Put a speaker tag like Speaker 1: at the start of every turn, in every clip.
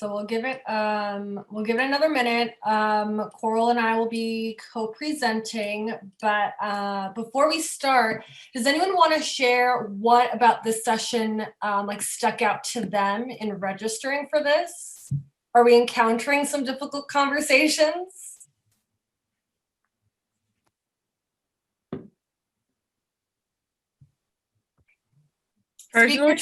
Speaker 1: So we'll give it another minute. Coral and I will be co-presenting, but before we start, does anyone want to share what about this session like stuck out to them in registering for this? Are we encountering some difficult conversations?
Speaker 2: Personally,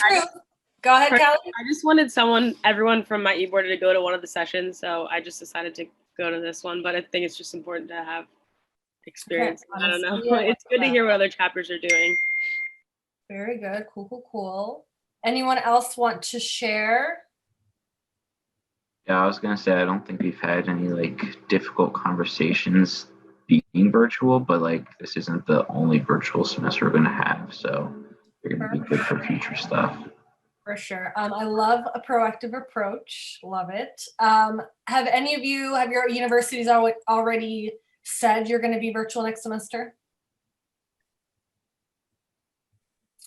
Speaker 1: go ahead, Kelly.
Speaker 2: I just wanted everyone from my e-board to go to one of the sessions, so I just decided to go to this one, but I think it's just important to have experience. Okay, I don't know. It's good to hear what other chapters are doing.
Speaker 1: Very good. Cool. Anyone else want to share?
Speaker 3: Yeah, I was going to say, I don't think we've had any like difficult conversations being virtual, but like this isn't the only virtual semester we're going to have. So you're going to be good for future stuff.
Speaker 1: For sure. I love a proactive approach. Love it. Have your universities already said you're going to be virtual next semester?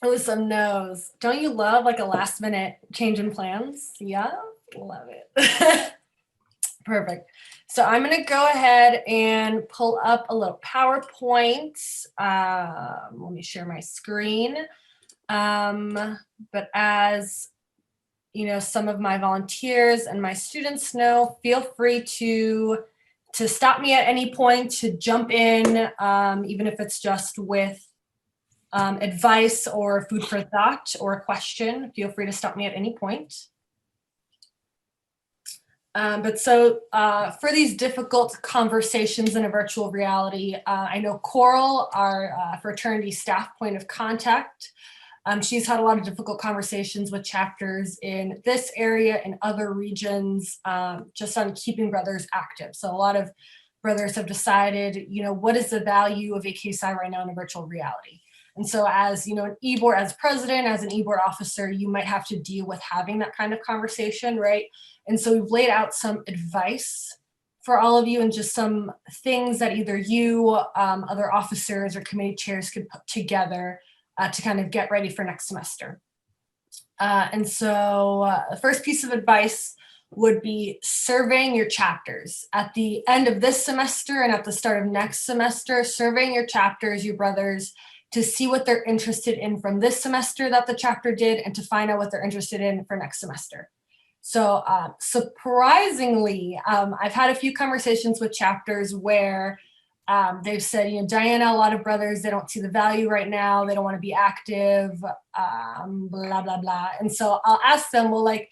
Speaker 1: Oh, some no's. Don't you love like a last minute change in plans? Yeah, love it. Perfect. So I'm going to go ahead and pull up a little PowerPoint. Let me share my screen. But as you know, some of my volunteers and my students know, feel free to stop me at any point, to jump in, even if it's just with advice or food for thought or a question. Feel free to stop me at any point. For these difficult conversations in a virtual reality, I know Coral, our fraternity staff point of contact, she's had a lot of difficult conversations with chapters in this area and other regions, just on keeping brothers active. So a lot of brothers have decided, you know, what is the value of AKSI right now in a virtual reality? And so as, you know, an e-board, as president, as an e-board officer, you might have to deal with having that kind of conversation, right? And so we've laid out some advice for all of you and just some things that either you, other officers or committee chairs could put together to kind of get ready for next semester. The first piece of advice would be surveying your chapters. At the end of this semester and at the start of next semester, surveying your chapters, your brothers, to see what they're interested in from this semester that the chapter did and to find out what they're interested in for next semester. So surprisingly, I've had a few conversations with chapters where they've said, you know, Diana, a lot of brothers, they don't see the value right now. They don't want to be active, blah, blah, blah. And so I'll ask them, well, like,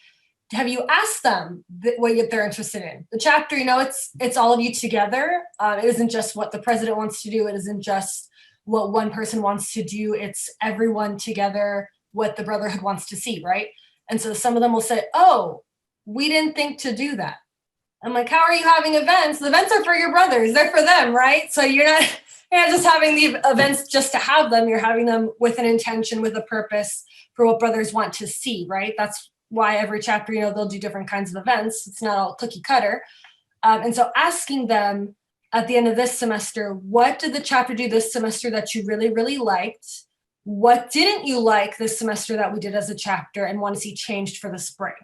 Speaker 1: have you asked them what they're interested in? The chapter, you know, it's all of you together. It isn't just what the president wants to do. It isn't just what one person wants to do. It's everyone together, what the brotherhood wants to see, right? And so some of them will say, oh, we didn't think to do that. I'm like, how are you having events? The events are for your brothers. They're for them, right? So you're not just having the events just to have them. You're having them with an intention, with a purpose for what brothers want to see, right? That's why every chapter, you know, they'll do different kinds of events. It's not all cookie cutter. And so asking them at the end of this semester, what did the chapter do this semester that you really, really liked? What didn't you like this semester that we did as a chapter and want to see changed for the spring?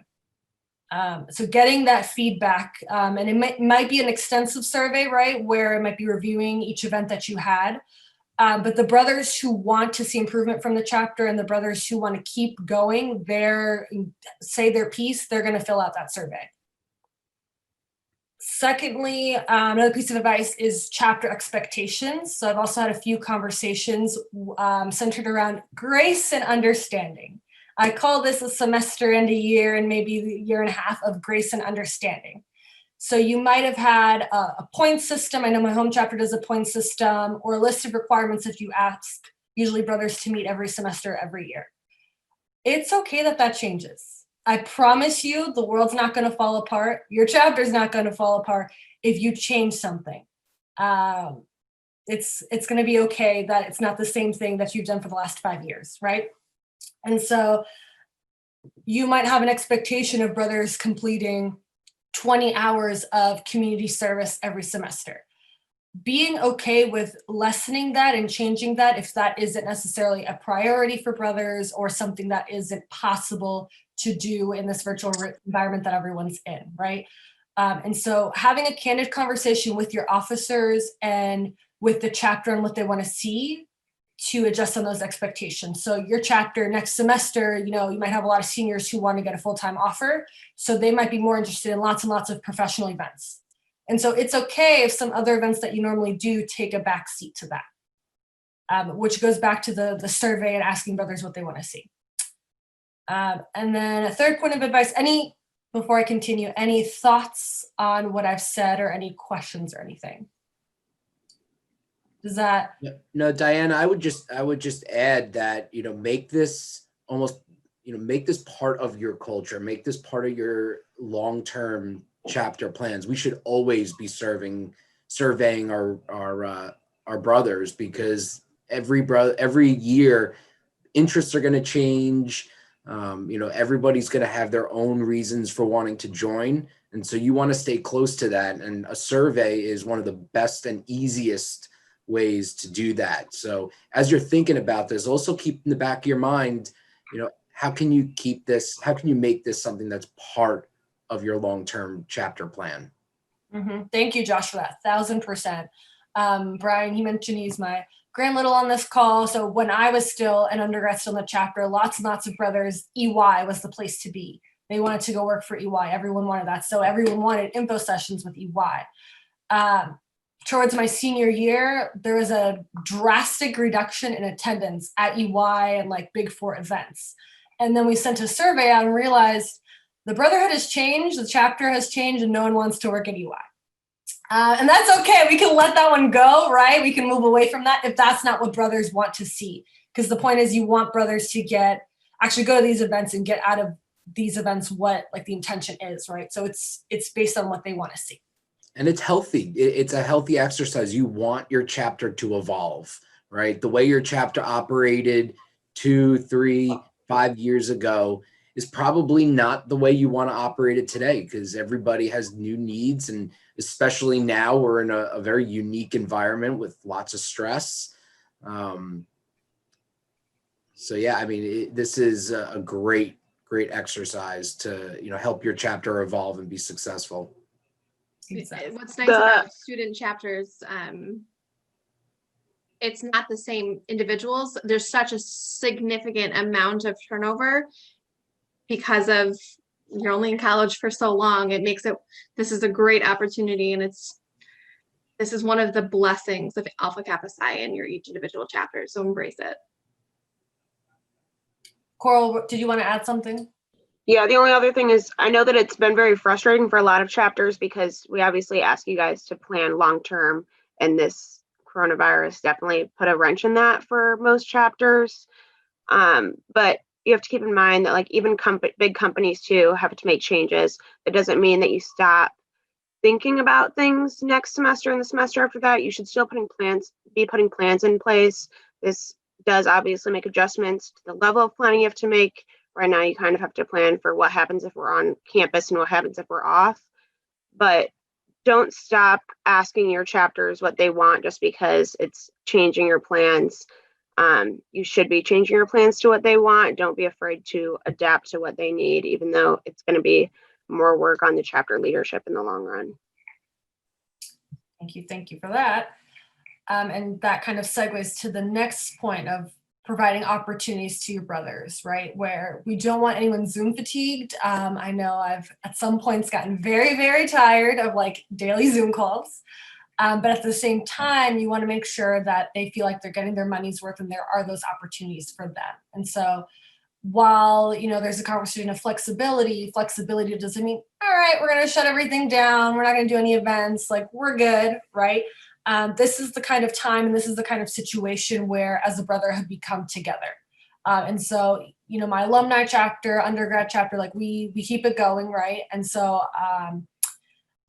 Speaker 1: So getting that feedback, and it might be an extensive survey, right, where it might be reviewing each event that you had, but the brothers who want to see improvement from the chapter and the brothers who want to keep going, say their piece, they're going to fill out that survey. Secondly, another piece of advice is chapter expectations. So I've also had a few conversations centered around grace and understanding. I call this a semester and a year and maybe a year and a half of grace and understanding. So you might have had a point system. I know my home chapter does a point system, or a list of requirements that you ask usually brothers to meet every semester, every year. It's okay that changes. I promise you the world's not going to fall apart. Your chapter's not going to fall apart if you change something. It's going to be okay that it's not the same thing that you've done for the last 5 years, right? And so you might have an expectation of brothers completing 20 hours of community service every semester. Being okay with lessening that and changing that if that isn't necessarily a priority for brothers or something that isn't possible to do in this virtual environment that everyone's in, right? And so having a candid conversation with your officers and with the chapter and what they want to see to adjust on those expectations. So your chapter next semester, you might have a lot of seniors who want to get a full-time offer. So they might be more interested in lots and lots of professional events. And so it's okay if some other events that you normally do take a back seat to that, which goes back to the survey and asking brothers what they want to see. And then a third point of advice, before I continue, any thoughts on what I've said or any questions or anything? Does that?
Speaker 4: No, Diana, I would just add that, make this make this part of your culture, make this part of your long-term chapter plans. We should always be surveying our brothers, because every year interests are going to change. Everybody's going to have their own reasons for wanting to join. And so you want to stay close to that. And a survey is one of the best and easiest ways to do that. So as you're thinking about this, also keep in the back of your mind, how can you make this something that's part of your long-term chapter plan?
Speaker 1: Mm-hmm. Thank you, Josh, for that. 1,000%. Brian, he mentioned he's my grand little on this call. So when I was still an undergrad, still in the chapter, lots and lots of brothers, EY was the place to be. They wanted to go work for EY. Everyone wanted that. So everyone wanted info sessions with EY. Towards my senior year, there was a drastic reduction in attendance at EY and like Big Four events. And then we sent a survey out and realized the brotherhood has changed, the chapter has changed, and no one wants to work at EY. And that's okay. We can let that one go, right? We can move away from that if that's not what brothers want to see. Because the point is you want brothers to actually go to these events and get out of these events what like the intention is, right? So it's based on what they want to see.
Speaker 4: And it's healthy. It's a healthy exercise. You want your chapter to evolve, right? The way your chapter operated 2, 3, 5 years ago is probably not the way you want to operate it today, because everybody has new needs. And especially now we're in a very unique environment with lots of stress. So yeah, I mean, this is a great exercise to, help your chapter evolve and be successful.
Speaker 1: Exactly.
Speaker 5: What's nice about student chapters, it's not the same individuals. There's such a significant amount of turnover because of you're only in college for so long. This is a great opportunity, and this is one of the blessings of Alpha Kappa Psi in your each individual chapter. So embrace it.
Speaker 1: Coral, did you want to add something?
Speaker 6: Yeah, the only other thing is I know that it's been very frustrating for a lot of chapters because we obviously ask you guys to plan long-term, and this coronavirus definitely put a wrench in that for most chapters. But you have to keep in mind that like even big companies too have to make changes. It doesn't mean that you stop thinking about things next semester and the semester after that. You should still be putting plans in place. This does obviously make adjustments to the level of planning you have to make. Right now, you kind of have to plan for what happens if we're on campus and what happens if we're off. But don't stop asking your chapters what they want just because it's changing your plans. You should be changing your plans to what they want. Don't be afraid to adapt to what they need, even though it's going to be more work on the chapter leadership in the long run.
Speaker 1: Thank you for that. And that kind of segues to the next point of providing opportunities to your brothers, right? Where we don't want anyone Zoom fatigued. I know I've at some points gotten very, very tired of like daily Zoom calls. But at the same time, you want to make sure that they feel like they're getting their money's worth and there are those opportunities for them. And so while, there's a conversation of flexibility doesn't mean, all right, we're going to shut everything down. We're not going to do any events. Like we're good, right? This is the kind of time and this is the kind of situation where as a brotherhood we come together. And so, my alumni chapter, undergrad chapter, like we keep it going, right? And so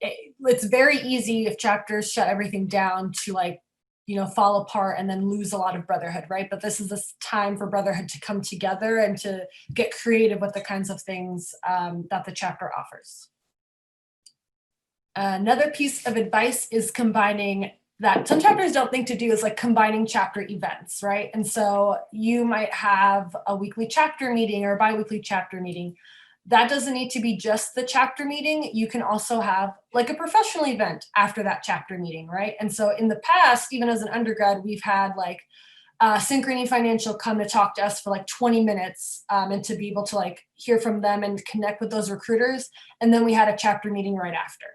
Speaker 1: it's very easy if chapters shut everything down to fall apart and then lose a lot of brotherhood, right? But this is this time for brotherhood to come together and to get creative with the kinds of things that the chapter offers. Another piece of advice is combining that some chapters don't think to do is like combining chapter events, right? And so you might have a weekly chapter meeting or a bi-weekly chapter meeting. that doesn't need to be just the chapter meeting. You can also have like a professional event after that chapter meeting, right? And so in the past, even as an undergrad, we've had like Synchrony Financial come to talk to us for like 20 minutes and to be able to like hear from them and connect with those recruiters. And then we had a chapter meeting right after.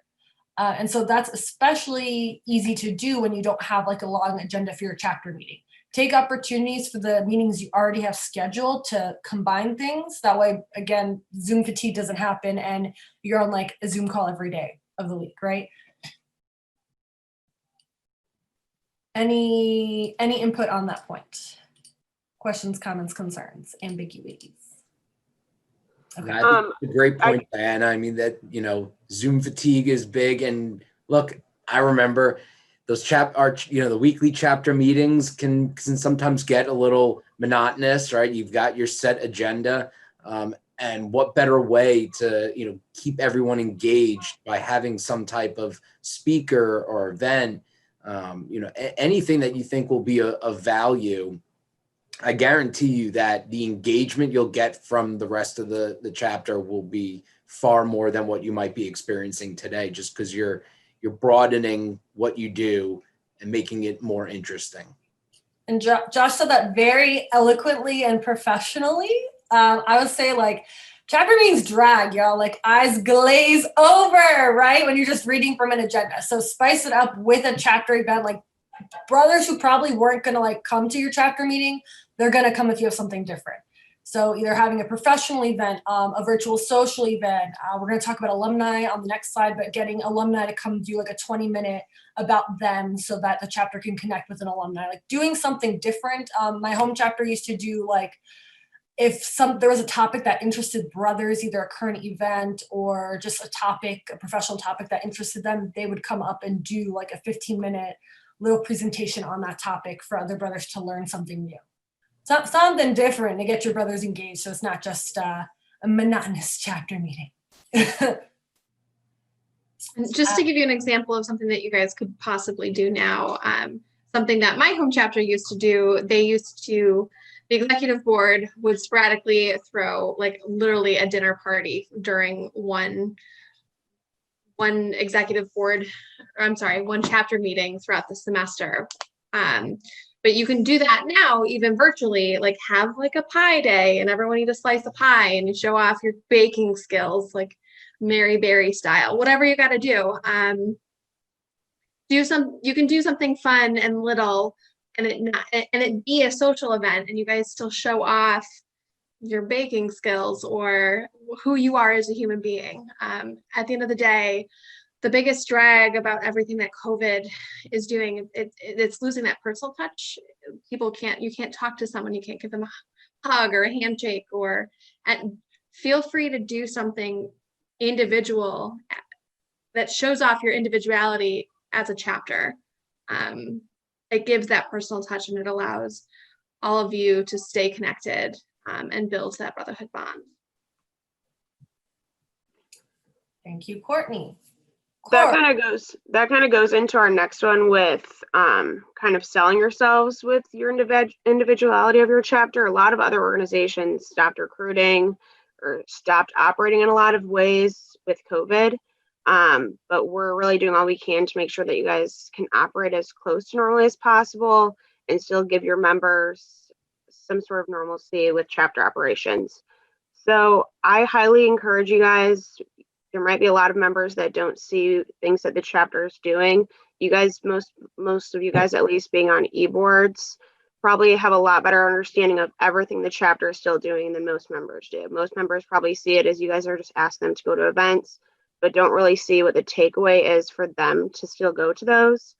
Speaker 1: And so that's especially easy to do when you don't have like a long agenda for your chapter meeting. Take opportunities for the meetings you already have scheduled to combine things. That way, again, Zoom fatigue doesn't happen and you're on like a Zoom call every day of the week, right? Any input on that point? Questions, comments, concerns, ambiguities? Okay.
Speaker 4: I think it's a great point, Diana. I mean that, Zoom fatigue is big. And look, I remember those the weekly chapter meetings can sometimes get a little monotonous, right? You've got your set agenda. And what better way to, keep everyone engaged by having some type of speaker or event, anything that you think will be of value. I guarantee you that the engagement you'll get from the rest of the chapter will be far more than what you might be experiencing today, just because you're broadening what you do and making it more interesting. And
Speaker 1: Josh said that very eloquently and professionally. I would say like chapter meetings drag, y'all, like eyes glaze over, right? When you're just reading from an agenda. So spice it up with a chapter event, like brothers who probably weren't going to like come to your chapter meeting, they're going to come if you have something different. So either having a professional event, a virtual social event, we're going to talk about alumni on the next slide, but getting alumni to come do like a 20-minute about them so that the chapter can connect with an alumni, like doing something different. My home chapter used to do like, if there was a topic that interested brothers, either a current event or just a professional topic that interested them, they would come up and do like a 15-minute little presentation on that topic for other brothers to learn something new. Something different to get your brothers engaged, so it's not just a monotonous chapter meeting.
Speaker 5: Just to give you an example of something that you guys could possibly do now, something that my home chapter used to do, the executive board would sporadically throw like literally a dinner party during one chapter meeting throughout the semester. But you can do that now, even virtually, like have like a pie day and everyone eat a slice of pie and you show off your baking skills, like Mary Berry style, whatever you got to do. You can do something fun and little and it be a social event and you guys still show off your baking skills or who you are as a human being. At the end of the day, the biggest drag about everything that COVID is doing, it's losing that personal touch. You can't talk to someone, you can't give them a hug or a handshake, and feel free to do something individual that shows off your individuality as a chapter. It gives that personal touch and it allows all of you to stay connected and build that brotherhood bond.
Speaker 1: Thank you, Courtney.
Speaker 6: That kind of goes into our next one with kind of selling yourselves with your individuality of your chapter. A lot of other organizations stopped recruiting or stopped operating in a lot of ways with COVID. But we're really doing all we can to make sure that you guys can operate as close to normal as possible and still give your members some sort of normalcy with chapter operations. So I highly encourage you guys. There might be a lot of members that don't see things that the chapter is doing. You guys, most of you guys, at least being on e-boards, probably have a lot better understanding of everything the chapter is still doing than most members do. Most members probably see it as you guys are just asking them to go to events, but don't really see what the takeaway is for them to still go to those.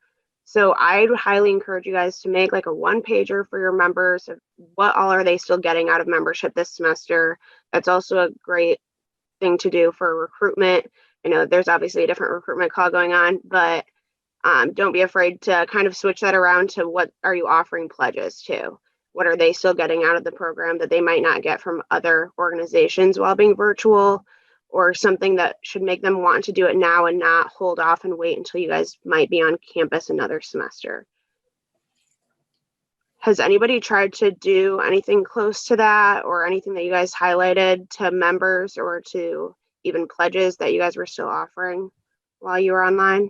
Speaker 6: So I would highly encourage you guys to make like a one-pager for your members of what all are they still getting out of membership this semester. That's also a great thing to do for recruitment. I know there's obviously a different recruitment call going on, but don't be afraid to kind of switch that around to what are you offering pledges to? What are they still getting out of the program that they might not get from other organizations while being virtual, or something that should make them want to do it now and not hold off and wait until you guys might be on campus another semester. has anybody tried to do anything close to that, or anything that you guys highlighted to members or to even pledges that you guys were still offering while you were online?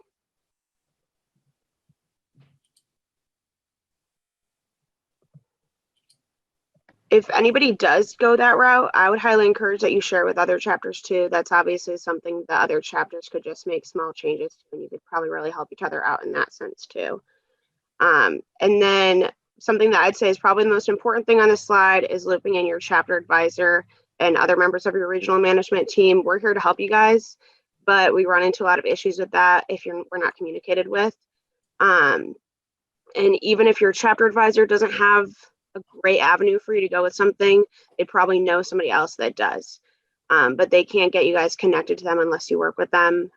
Speaker 6: If anybody does go that route, I would highly encourage that you share with other chapters too. That's obviously something that other chapters could just make small changes to, and you could probably really help each other out in that sense too. And then something that I'd say is probably the most important thing on this slide is looping in your chapter advisor and other members of your regional management team. We're here to help you guys, but we run into a lot of issues with that if we're not communicated with. And even if your chapter advisor doesn't have a great avenue for you to go with something, they probably know somebody else that does. But they can't get you guys connected to them unless you work with them.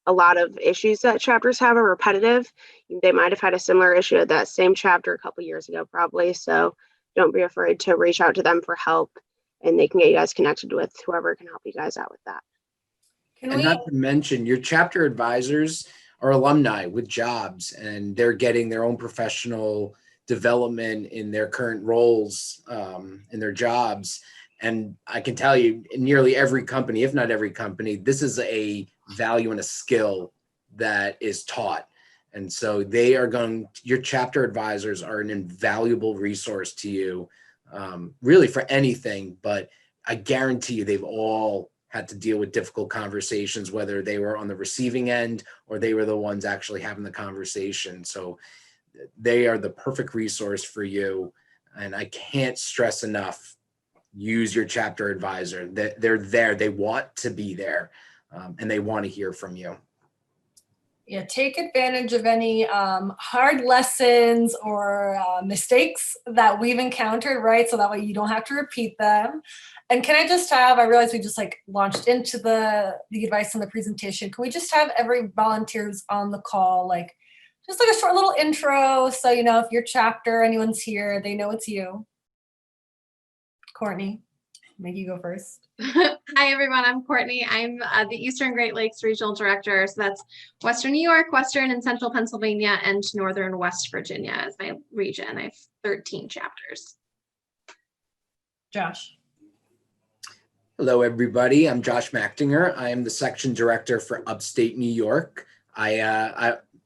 Speaker 6: A lot of issues that chapters have are repetitive. They might have had a similar issue at that same chapter a couple years ago, probably. So don't be afraid to reach out to them for help, and they can get you guys connected with whoever can help you guys out with that.
Speaker 4: And not to mention, your chapter advisors are alumni with jobs, and they're getting their own professional development in their current roles, in their jobs. And I can tell you, in nearly every company, if not every company, this is a value and a skill that is taught. And so your chapter advisors are an invaluable resource to you, really for anything, but I guarantee you they've all had to deal with difficult conversations, whether they were on the receiving end or they were the ones actually having the conversation. So they are the perfect resource for you. And I can't stress enough, use your chapter advisor. They're there, they want to be there, and they want to hear from you.
Speaker 1: Yeah, take advantage of any hard lessons or mistakes that we've encountered, right? So that way you don't have to repeat them. And can I just have, I realize we just launched into the advice and the presentation. Can we just have every volunteer who's on the call, just a short little intro, so if your chapter, anyone's here, they know it's you. Courtney, maybe you go first.
Speaker 5: Hi, everyone. I'm Courtney. I'm the Eastern Great Lakes Regional Director. So that's Western New York, Western and Central Pennsylvania, and Northern West Virginia as my region. I have 13 chapters.
Speaker 1: Josh.
Speaker 4: Hello, everybody. I'm Josh Machtinger. I am the section director for Upstate New York.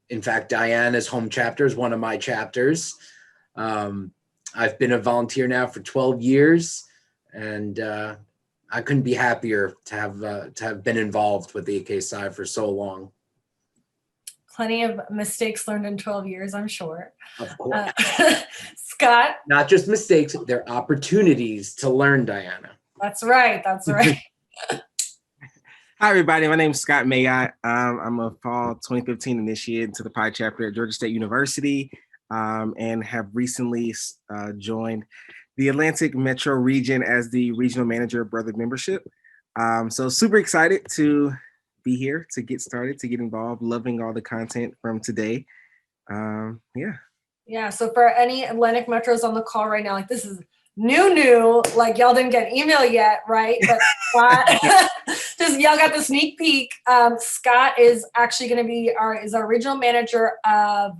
Speaker 4: In fact, Diana's home chapter is one of my chapters. I've been a volunteer now for 12 years, and I couldn't be happier to have been involved with the AKSI for so long.
Speaker 1: Plenty of mistakes learned in 12 years, I'm sure.
Speaker 4: Of course.
Speaker 1: Scott.
Speaker 4: Not just mistakes, they're opportunities to learn, Diana.
Speaker 1: That's right. That's right.
Speaker 7: Hi, everybody. My name is Scott Mayotte. I'm a fall 2015 initiated to the Pi chapter at Georgia State University, and have recently joined the Atlantic Metro region as the regional manager of Brother Membership. So super excited to be here, to get started, to get involved, loving all the content from today.
Speaker 1: Yeah, so for any Atlantic Metros on the call right now, this is new, y'all didn't get an email yet, right? But Scott, y'all got the sneak peek. Scott is actually going to be our regional manager of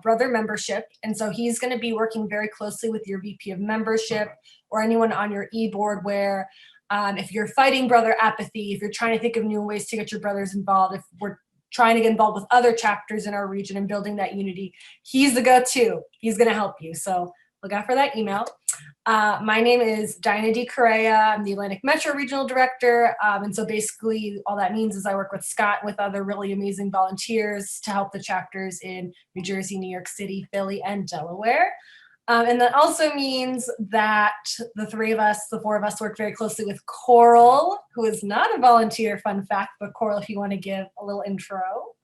Speaker 1: Brother Membership. And so he's going to be working very closely with your VP of Membership or anyone on your e-board where if you're fighting brother apathy, if you're trying to think of new ways to get your brothers involved, if we're trying to get involved with other chapters in our region and building that unity, he's the go-to. He's going to help you. So look out for that email. My name is Diana D. Correa. I'm the Atlantic Metro Regional Director. And so basically all that means is I work with Scott and with other really amazing volunteers to help the chapters in New Jersey, New York City, Philly, and Delaware. And that also means that the four of us work very closely with Coral, who is not a volunteer, fun fact, but Coral, if you want to give a little intro.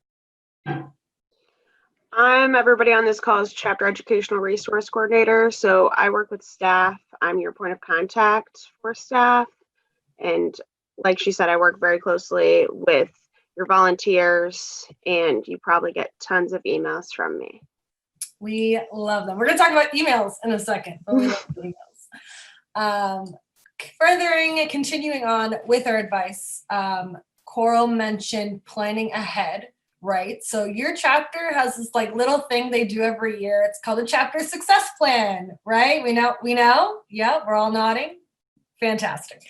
Speaker 6: Everybody on this call is Chapter Educational Resource Coordinator. So I work with staff. I'm your point of contact for staff. And like she said, I work very closely with your volunteers, and you probably get tons of emails from me.
Speaker 1: We love them. We're going to talk about emails in a second, but we love the emails. Continuing on with our advice, Coral mentioned planning ahead, right? So your chapter has this like little thing they do every year. It's called a chapter success plan, right? We know. Yeah, we're all nodding. Fantastic.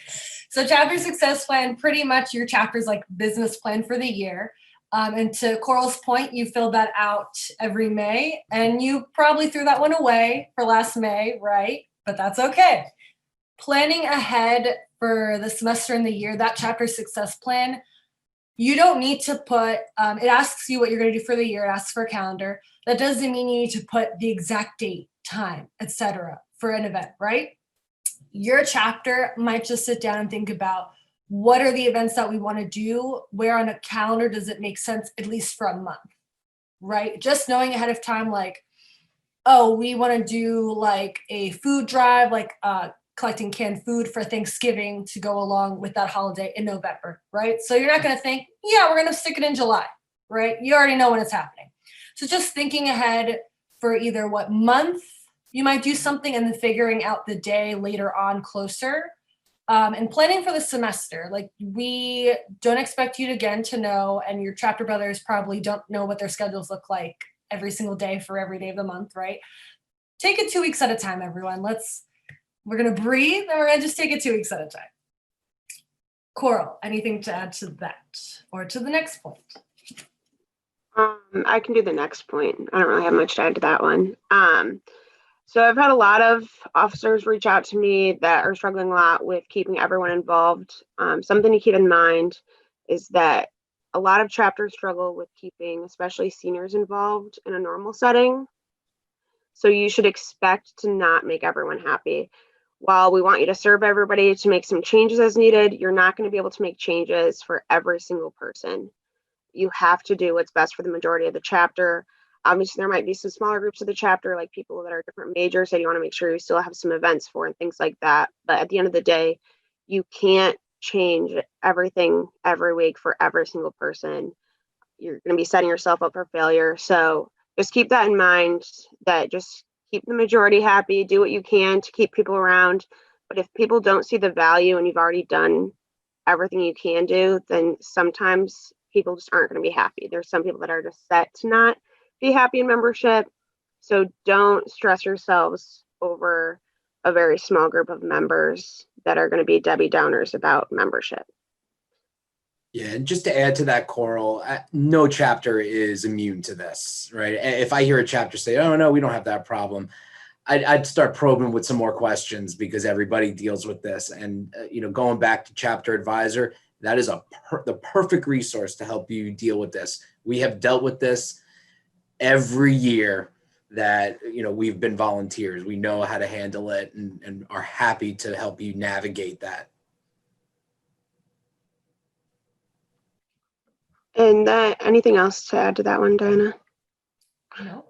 Speaker 1: So chapter success plan, pretty much your chapter's like business plan for the year. And to Coral's point, you fill that out every May, and you probably threw that one away for last May, right? But that's okay. Planning ahead for the semester and the year, that chapter success plan, you don't need to put, it asks you what you're going to do for the year. It asks for a calendar. That doesn't mean you need to put the exact date, time, etc. for an event, right? Your chapter might just sit down and think about what are the events that we want to do? Where on a calendar does it make sense, at least for a month, right? Just knowing ahead of time, like, oh, we want to do like a food drive, like collecting canned food for Thanksgiving to go along with that holiday in November, right? So you're not going to think, yeah, we're going to stick it in July, right? You already know when it's happening. So just thinking ahead for either what month you might do something and then figuring out the day later on closer. And planning for the semester, like we don't expect you to know, and your chapter brothers probably don't know what their schedules look like every single day for every day of the month, right? Take it 2 weeks at a time, everyone. We're going to breathe and we're going to just take it 2 weeks at a time. Coral, anything to add to that or to the next point?
Speaker 6: I can do the next point. I don't really have much to add to that one. So I've had a lot of officers reach out to me that are struggling a lot with keeping everyone involved. Something to keep in mind is that a lot of chapters struggle with keeping especially seniors involved in a normal setting. So you should expect to not make everyone happy. While we want you to serve everybody to make some changes as needed, you're not going to be able to make changes for every single person. You have to do what's best for the majority of the chapter. Obviously, there might be some smaller groups of the chapter, like people that are different majors that you want to make sure you still have some events for and things like that. But at the end of the day, you can't change everything every week for every single person. You're going to be setting yourself up for failure. So just keep that in mind, that just keep the majority happy, do what you can to keep people around. But if people don't see the value and you've already done everything you can do, then sometimes people just aren't going to be happy. There's some people that are just set to not be happy in membership. So don't stress yourselves over a very small group of members that are going to be Debbie Downers about membership.
Speaker 4: Yeah, and just to add to that, Coral, no chapter is immune to this, right? If I hear a chapter say, oh, no, we don't have that problem, I'd start probing with some more questions, because everybody deals with this. And, going back to Chapter Advisor, that is the perfect resource to help you deal with this. We have dealt with this every year that, we've been volunteers. We know how to handle it and are happy to help you navigate that.
Speaker 6: And anything else to add to that one, Diana?
Speaker 1: No.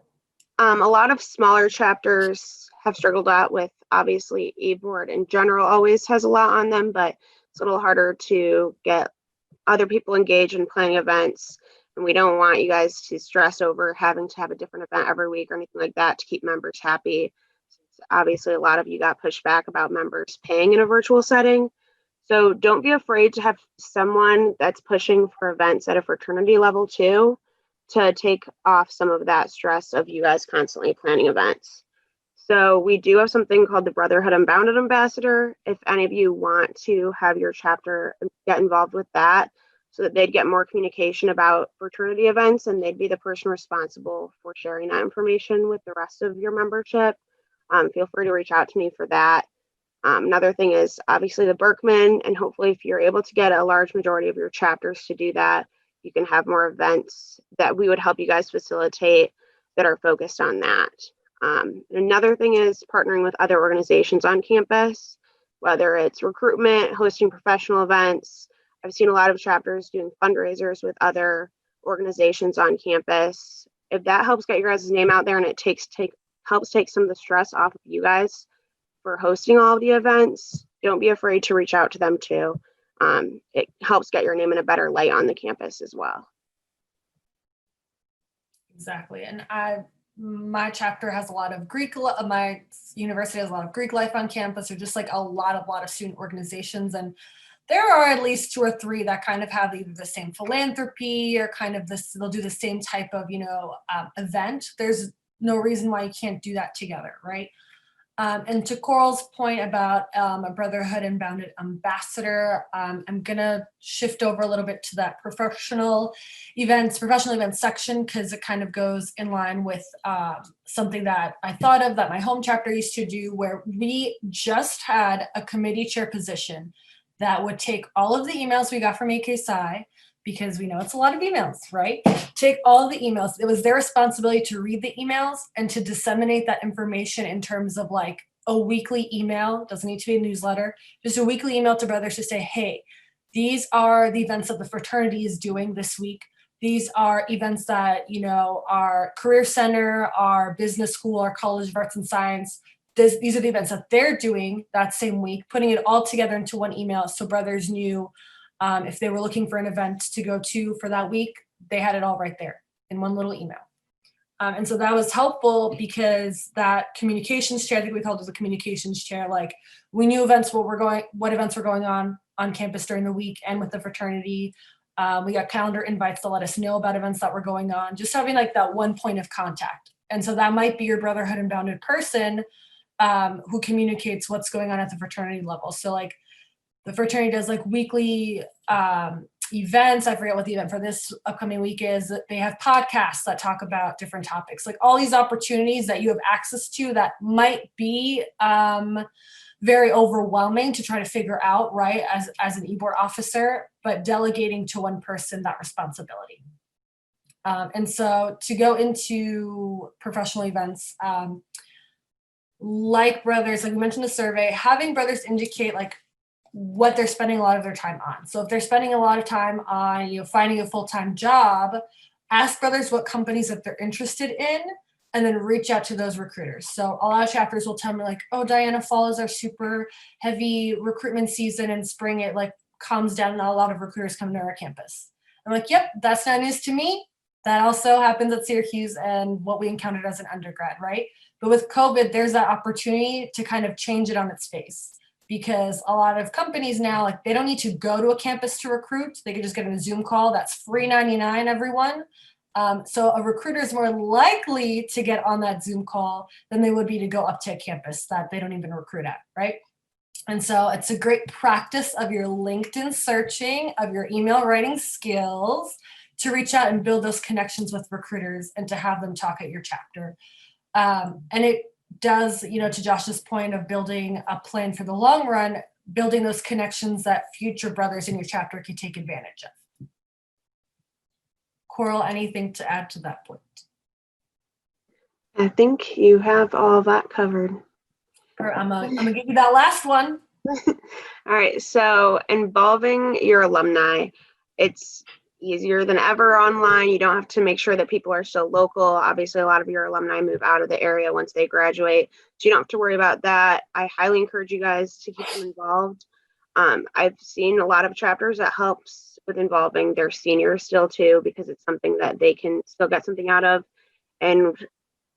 Speaker 6: A lot of smaller chapters have struggled out with, obviously, eBoard in general always has a lot on them, but it's a little harder to get other people engaged in planning events. And we don't want you guys to stress over having to have a different event every week or anything like that to keep members happy. Obviously, a lot of you got pushed back about members paying in a virtual setting. So don't be afraid to have someone that's pushing for events at a fraternity level too, to take off some of that stress of you guys constantly planning events. So we do have something called the Brotherhood Unbounded Ambassador. If any of you want to have your chapter get involved with that, so that they'd get more communication about fraternity events and they'd be the person responsible for sharing that information with the rest of your membership, feel free to reach out to me for that. Another thing is obviously the Berkman, and hopefully if you're able to get a large majority of your chapters to do that, you can have more events that we would help you guys facilitate that are focused on that. Another thing is partnering with other organizations on campus, whether it's recruitment, hosting professional events. I've seen a lot of chapters doing fundraisers with other organizations on campus. If that helps get your guys' name out there and it helps take some of the stress off of you guys for hosting all of the events, don't be afraid to reach out to them too. It helps get your name in a better light on the campus as well.
Speaker 1: Exactly. And my chapter has a lot of Greek, my university has a lot of Greek life on campus, or just like a lot of student organizations. And there are at least 2 or 3 that kind of have either the same philanthropy or kind of this, they'll do the same type of, event. There's no reason why you can't do that together, right? And to Coral's point about a Brotherhood and Bounded ambassador, I'm gonna shift over a little bit to that professional events section, because it kind of goes in line with something that I thought of that my home chapter used to do, where we just had a committee chair position that would take all of the emails we got from AKSI, because we know it's a lot of emails, right? Take all the emails. It was their responsibility to read the emails and to disseminate that information in terms of like a weekly email. Doesn't need to be a newsletter, just a weekly email to brothers to say, hey, these are the events that the fraternity is doing this week. These are events that, our career center, our business school, our College of Arts and Science, these are the events that they're doing that same week, putting it all together into one email so brothers knew if they were looking for an event to go to for that week, they had it all right there in one little email. And so that was helpful because that communications chair, I think we called it the communications chair, like we knew what events were going on campus during the week and with the fraternity. We got calendar invites to let us know about events that were going on, just having like that one point of contact. And so that might be your Brotherhood and Bounded person who communicates what's going on at the fraternity level. So like, the fraternity does like weekly events. I forget what the event for this upcoming week is. They have podcasts that talk about different topics, like all these opportunities that you have access to that might be very overwhelming to try to figure out, right, as an e-board officer, but delegating to one person that responsibility. And so to go into professional events, like brothers, like we mentioned the survey, having brothers indicate like what they're spending a lot of their time on. So if they're spending a lot of time on, finding a full-time job, ask brothers what companies that they're interested in, and then reach out to those recruiters. So a lot of chapters will tell me like, oh, Diana, fall is our super heavy recruitment season, and spring it like calms down and a lot of recruiters come to our campus. I'm like, yep, that's not news to me. That also happens at Syracuse and what we encountered as an undergrad, right? But with COVID, there's that opportunity to kind of change it on its face. Because a lot of companies now, like they don't need to go to a campus to recruit. They can just get on a Zoom call. That's free $99, everyone. So a recruiter is more likely to get on that Zoom call than they would be to go up to a campus that they don't even recruit at, right? And so it's a great practice of your LinkedIn searching, of your email writing skills to reach out and build those connections with recruiters and to have them talk at your chapter. And it does, to Josh's point of building a plan for the long run, building those connections that future brothers in your chapter can take advantage of. Coral, anything to add to that point?
Speaker 6: I think you have all that covered.
Speaker 1: I'm gonna give you that last one.
Speaker 6: All right, so involving your alumni, it's easier than ever online. You don't have to make sure that people are still local. Obviously, a lot of your alumni move out of the area once they graduate, so you don't have to worry about that. I highly encourage you guys to keep them involved. I've seen a lot of chapters that helps with involving their seniors still too, because it's something that they can still get something out of. And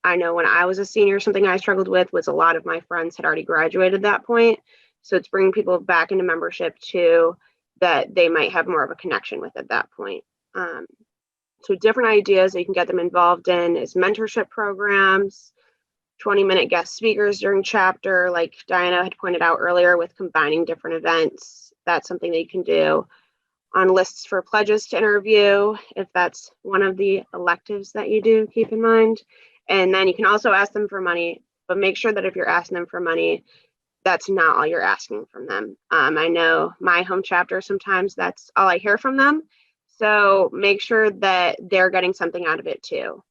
Speaker 6: I know when I was a senior, something I struggled with was a lot of my friends had already graduated at that point. So it's bringing people back into membership too, that they might have more of a connection with at that point. So different ideas that you can get them involved in is mentorship programs, 20-minute guest speakers during chapter, like Diana had pointed out earlier with combining different events. That's something that you can do. On lists for pledges to interview, if that's one of the electives that you do, keep in mind. And then you can also ask them for money, but make sure that if you're asking them for money, that's not all you're asking from them. I know my home chapter, sometimes that's all I hear from them. So make sure that they're getting something out of it too.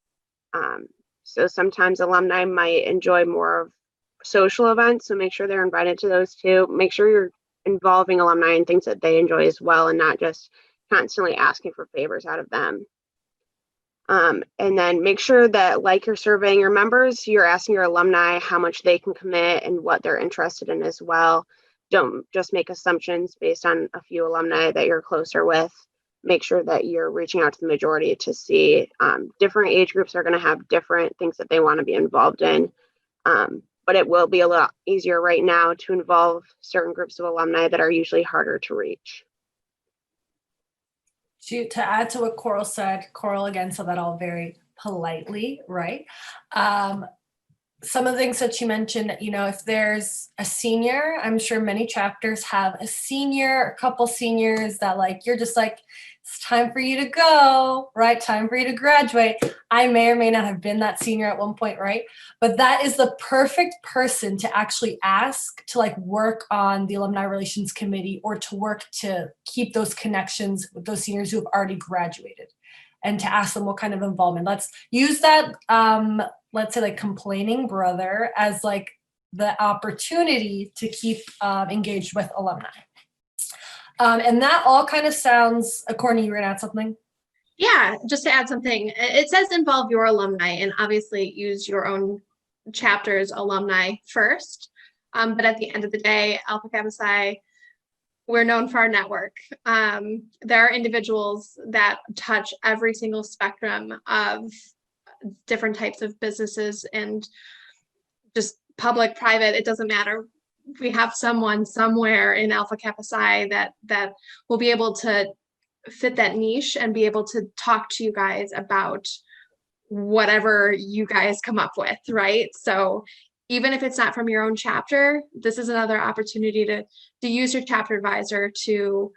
Speaker 6: So sometimes alumni might enjoy more of social events, so make sure they're invited to those too. Make sure you're involving alumni in things that they enjoy as well, and not just constantly asking for favors out of them. And then make sure that, like you're surveying your members, you're asking your alumni how much they can commit and what they're interested in as well. Don't just make assumptions based on a few alumni that you're closer with. Make sure that you're reaching out to the majority to see different age groups are going to have different things that they want to be involved in. but it will be a lot easier right now to involve certain groups of alumni that are usually harder to reach.
Speaker 1: To add to what Coral said, Coral again said that all very politely, right? Some of the things that you mentioned, you know, if there's a senior, I'm sure many chapters have a senior, a couple seniors that like, you're just like, it's time for you to go, right? Time for you to graduate. I may or may not have been that senior at one point, right? But that is the perfect person to actually ask to like work on the Alumni Relations Committee or to work to keep those connections with those seniors who have already graduated and to ask them what kind of involvement. Let's use that, let's say like complaining brother as like the opportunity to keep engaged with alumni. And that all kind of sounds, Courtney, you were gonna add something?
Speaker 5: Yeah, just to add something, it says involve your alumni and obviously use your own chapter's alumni first. But at the end of the day, Alpha Kappa Psi, we're known for our network. There are individuals that touch every single spectrum of different types of businesses and just public, private, it doesn't matter. We have someone somewhere in Alpha Kappa Psi that will be able to fit that niche and be able to talk to you guys about whatever you guys come up with, right? So even if it's not from your own chapter, this is another opportunity to use your chapter advisor to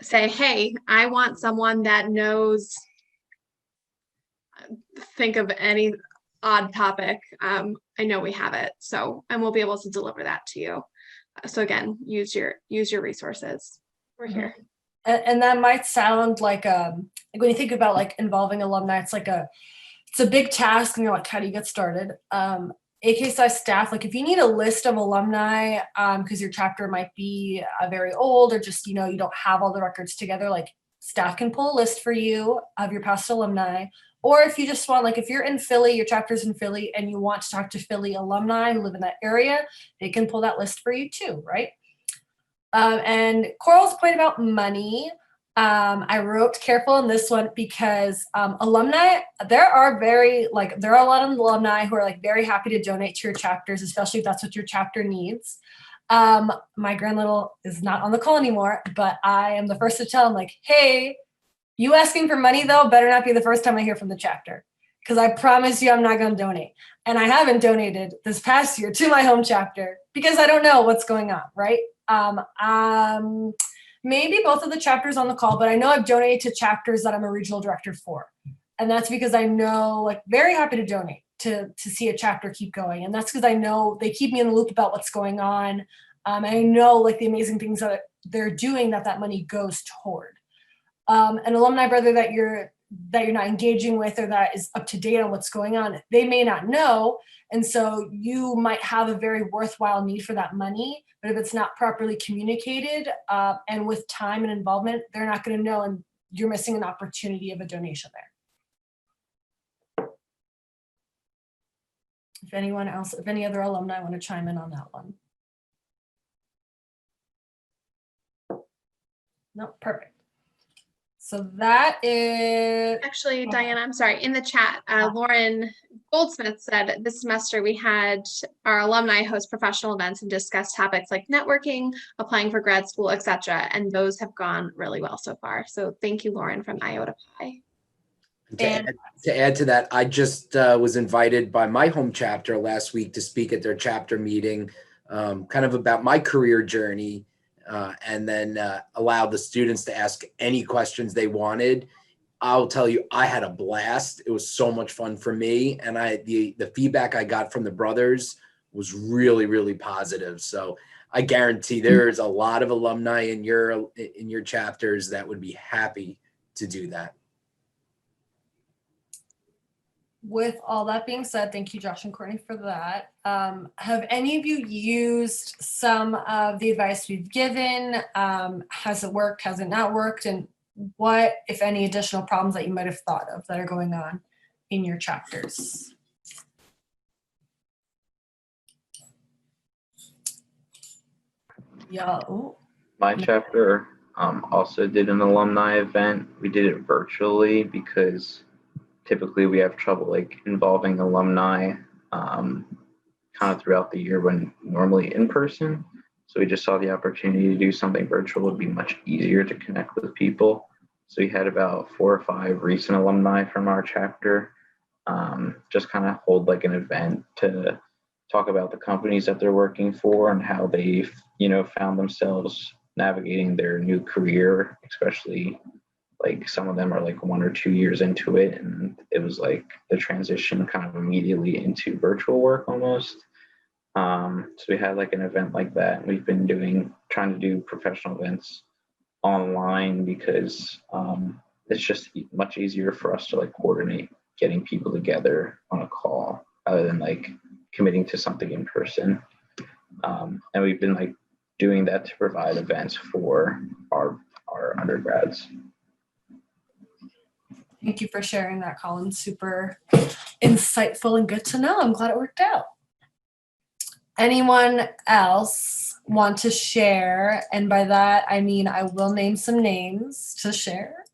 Speaker 5: say, hey, I want someone that knows, think of any odd topic. I know we have it. So, and we'll be able to deliver that to you. So again, use your resources. We're here.
Speaker 1: And that might sound like when you think about like involving alumni, it's a big task and you're like, how do you get started? AKSI staff, like if you need a list of alumni, because your chapter might be very old or just, you know, you don't have all the records together, like staff can pull a list for you of your past alumni. Or if you just want, like if you're in Philly, your chapter's in Philly and you want to talk to Philly alumni who live in that area, they can pull that list for you too, right? And Coral's point about money, I wrote careful on this one because alumni, there are a lot of alumni who are like very happy to donate to your chapters, especially if that's what your chapter needs. My grand little is not on the call anymore, but I am the first to tell him like, hey, you asking for money though, better not be the first time I hear from the chapter. Because I promise you I'm not going to donate. And I haven't donated this past year to my home chapter because I don't know what's going on, right? Maybe both of the chapters on the call, but I know I've donated to chapters that I'm a regional director for. And that's because I know, like, very happy to donate to see a chapter keep going. And that's because I know they keep me in the loop about what's going on. And I know like the amazing things that they're doing that money goes toward. An alumni brother that you're not engaging with or that is up to date on what's going on, they may not know. And so you might have a very worthwhile need for that money, but if it's not properly communicated and with time and involvement, they're not going to know and you're missing an opportunity of a donation there. If any other alumni want to chime in on that one. No, perfect. So that is
Speaker 5: Actually, Diana, I'm sorry. In the chat, Lauren Goldsmith said this semester we had our alumni host professional events and discuss topics like networking, applying for grad school, etc. And those have gone really well so far. So thank you, Lauren from Iota Pi.
Speaker 4: To add to that, I just was invited by my home chapter last week to speak at their chapter meeting, kind of about my career journey. And then allow the students to ask any questions they wanted. I'll tell you, I had a blast. It was so much fun for me. And the feedback I got from the brothers was really, really positive. So I guarantee there's a lot of alumni in your chapters that would be happy to do that.
Speaker 1: With all that being said, thank you, Josh and Courtney, for that. Have any of you used some of the advice we've given? Has it worked? Has it not worked? And what, if any, additional problems that you might have thought of that are going on in your chapters? Yeah. Ooh.
Speaker 3: My chapter also did an alumni event. We did it virtually because typically we have trouble like involving alumni kind of throughout the year when normally in person. So we just saw the opportunity to do something virtual would be much easier to connect with people. So we had about 4 or 5 recent alumni from our chapter just kind of hold like an event to talk about the companies that they're working for and how they've, found themselves navigating their new career, especially like some of them are like 1 or 2 years into it. And it was like the transition kind of immediately into virtual work almost. So we had like an event like that. We've been trying to do professional events online because it's just much easier for us to like coordinate getting people together on a call other than like committing to something in person. And we've been like doing that to provide events for our undergrads.
Speaker 1: Thank you for sharing that, Colin. Super insightful and good to know. I'm glad it worked out. Anyone else want to share? And by that, I mean, I will name some names to share.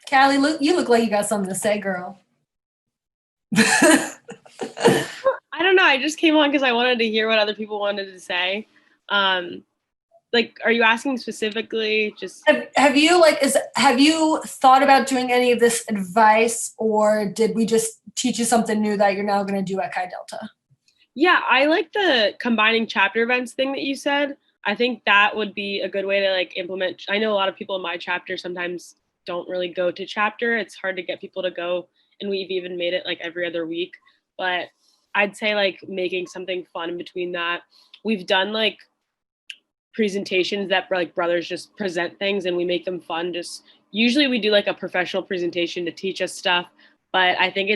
Speaker 1: Callie, you look like you got something to say, girl.
Speaker 2: I don't know. I just came on because I wanted to hear what other people wanted to say. Like, are you asking specifically? Just
Speaker 1: have you thought about doing any of this advice, or did we just teach you something new that you're now going to do at Chi Delta?
Speaker 2: Yeah, I like the combining chapter events thing that you said. I think that would be a good way to like implement. I know a lot of people in my chapter sometimes don't really go to chapter. It's hard to get people to go, and we've even made it like every other week. But I'd say like making something fun in between that. We've done like presentations that like brothers just present things and we make them fun. Just usually we do like a professional presentation to teach us stuff, but I think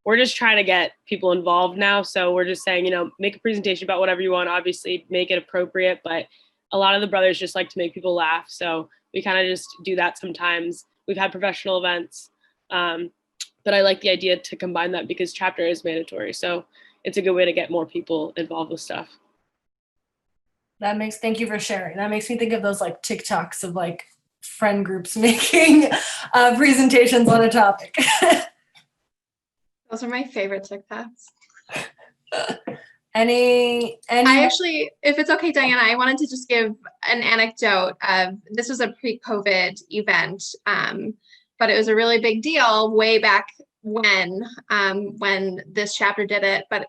Speaker 2: we're just trying to get people involved now. So we're just saying, make a presentation about whatever you want, obviously make it appropriate, but a lot of the brothers just like to make people laugh. So we kind of just do that sometimes. We've had professional events, but I like the idea to combine that because chapter is mandatory. So it's a good way to get more people involved with stuff.
Speaker 1: Thank you for sharing. That makes me think of those like TikToks of like friend groups making presentations on a topic.
Speaker 5: Those are my favorite TikToks.
Speaker 1: I
Speaker 5: actually, if it's okay, Diana, I wanted to just give an anecdote of, this was a pre-COVID event, but it was a really big deal way back when this chapter did it, but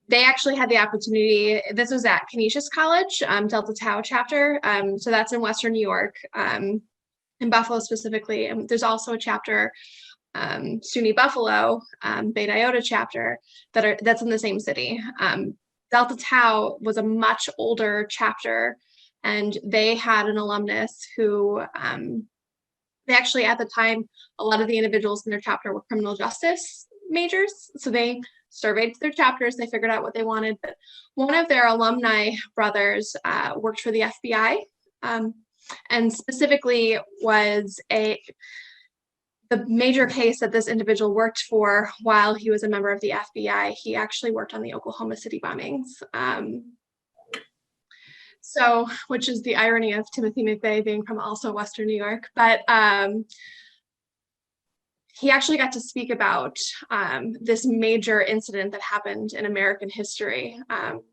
Speaker 5: they actually had the opportunity. This was at Canisius College, Delta Tau chapter. So that's in Western New York, in Buffalo specifically. And there's also a chapter, SUNY Buffalo, Beta Iota chapter that's in the same city. Delta Tau was a much older chapter, and they had an alumnus who they actually, at the time, a lot of the individuals in their chapter were criminal justice majors. So they surveyed their chapters, they figured out what they wanted, but one of their alumni brothers worked for the FBI, and specifically was the major case that this individual worked for while he was a member of the FBI. He actually worked on the Oklahoma City bombings. So, which is the irony of Timothy McVeigh being from also Western New York, but he actually got to speak about this major incident that happened in American history,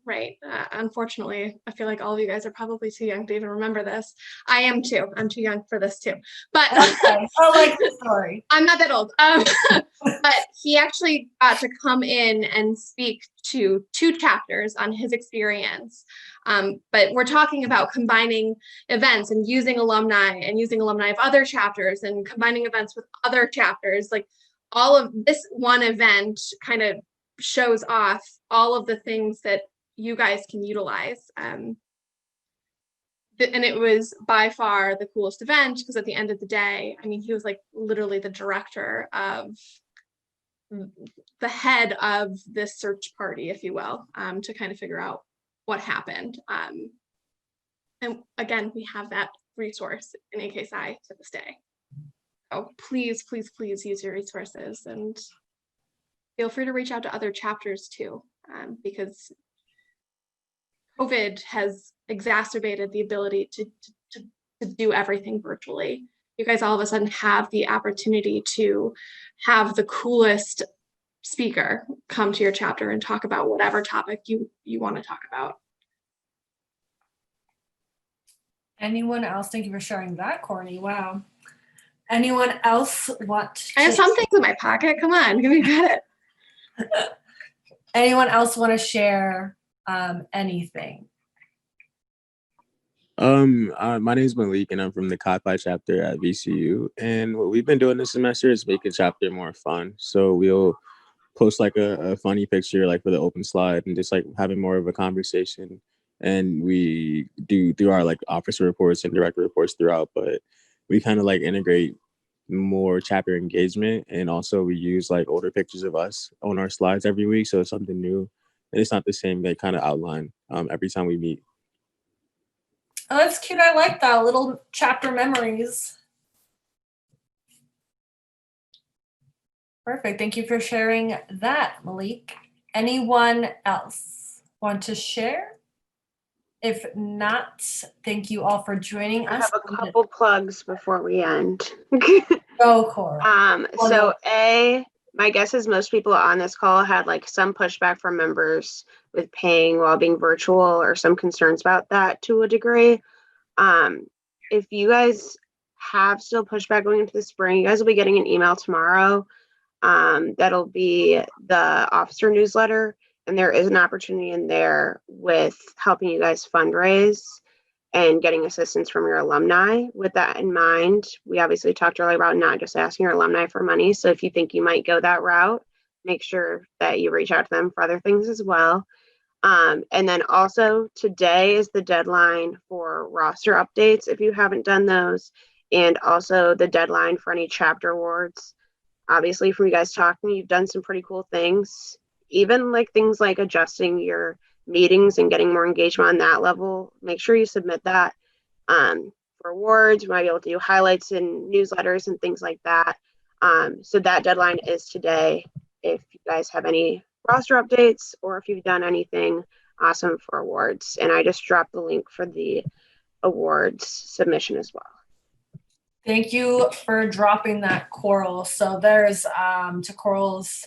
Speaker 5: right? Unfortunately, I feel like all of you guys are probably too young to even remember this. I am too. I'm too young for this too. But
Speaker 1: I like the story.
Speaker 5: I'm not that old. But he actually got to come in and speak to 2 chapters on his experience. But we're talking about combining events and using alumni of other chapters and combining events with other chapters. Like, all of this one event kind of shows off all of the things that you guys can utilize. And it was by far the coolest event because at the end of the day, I mean, he was like literally the director of the head of this search party, if you will, to kind of figure out what happened. And again, we have that resource in AKSI to this day. So please, please, please use your resources and feel free to reach out to other chapters too, because COVID has exacerbated the ability to do everything virtually. You guys all of a sudden have the opportunity to have the coolest speaker come to your chapter and talk about whatever topic you want to talk about.
Speaker 1: Anyone else? Thank you for sharing that, Courtney. Wow. Anyone else want
Speaker 5: I have some things in my pocket. Come on, give me credit.
Speaker 1: Anyone else want to share anything?
Speaker 8: My name is Malik, and I'm from the Codify chapter at VCU. And what we've been doing this semester is make a chapter more fun. So we'll post like a funny picture, like for the open slide, and just like having more of a conversation. And we do our like officer reports and director reports throughout, but we kind of like integrate more chapter engagement, and also we use like older pictures of us on our slides every week, so it's something new, and it's not the same like kind of outline every time we meet.
Speaker 1: Oh, that's cute. I like that. Little chapter memories. Perfect. Thank you for sharing that, Malik. Anyone else want to share? If not, thank you all for joining
Speaker 6: I
Speaker 1: us.
Speaker 6: have a couple plugs before we end.
Speaker 1: Go, Cora.
Speaker 6: So my guess is most people on this call had like some pushback from members with paying while being virtual, or some concerns about that to a degree. If you guys have still pushback going into the spring, you guys will be getting an email tomorrow. That'll be the officer newsletter, and there is an opportunity in there with helping you guys fundraise and getting assistance from your alumni. With that in mind, we obviously talked earlier about not just asking your alumni for money. So if you think you might go that route, make sure that you reach out to them for other things as well. And then also today is the deadline for roster updates if you haven't done those, and also the deadline for any chapter awards. Obviously, from you guys talking, you've done some pretty cool things, even like things like adjusting your meetings and getting more engagement on that level. Make sure you submit that for awards. We might be able to do highlights in newsletters and things like that. So that deadline is today. If you guys have any roster updates, or if you've done anything awesome for awards. And I just dropped the link for the awards submission as well.
Speaker 1: Thank you for dropping that, Coral. So there's, to Coral's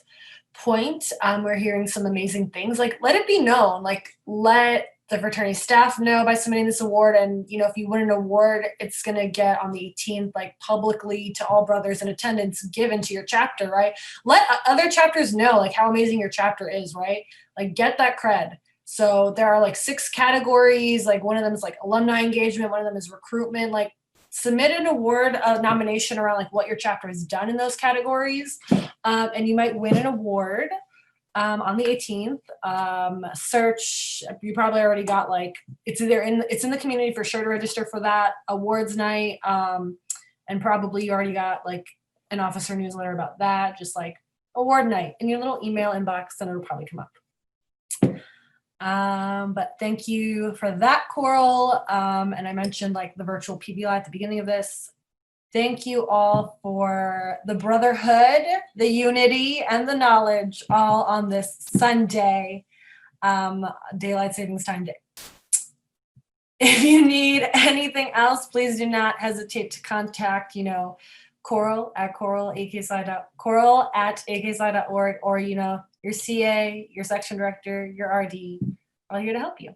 Speaker 1: point, we're hearing some amazing things. Like, let it be known, like let the fraternity staff know by submitting this award. And, you know, if you win an award, it's going to get on the 18th, like publicly to all brothers in attendance given to your chapter, right? Let other chapters know like how amazing your chapter is, right? Like get that cred. So there are like 6 categories. Like one of them is like alumni engagement. One of them is recruitment. Like submit an award nomination around like what your chapter has done in those categories. And you might win an award on the 18th. Search, you probably already got like, it's in the community for sure to register for that awards night. And probably you already got like an officer newsletter about that, just like award night in your little email inbox, and it'll probably come up. But thank you for that, Coral. And I mentioned like the virtual PBI at the beginning of this. Thank you all for the brotherhood, the unity, and the knowledge all on this Sunday, Daylight Savings Time Day. If you need anything else, please do not hesitate to contact, Coral at aksci.org, or, your CA, your section director, your RD, all here to help you.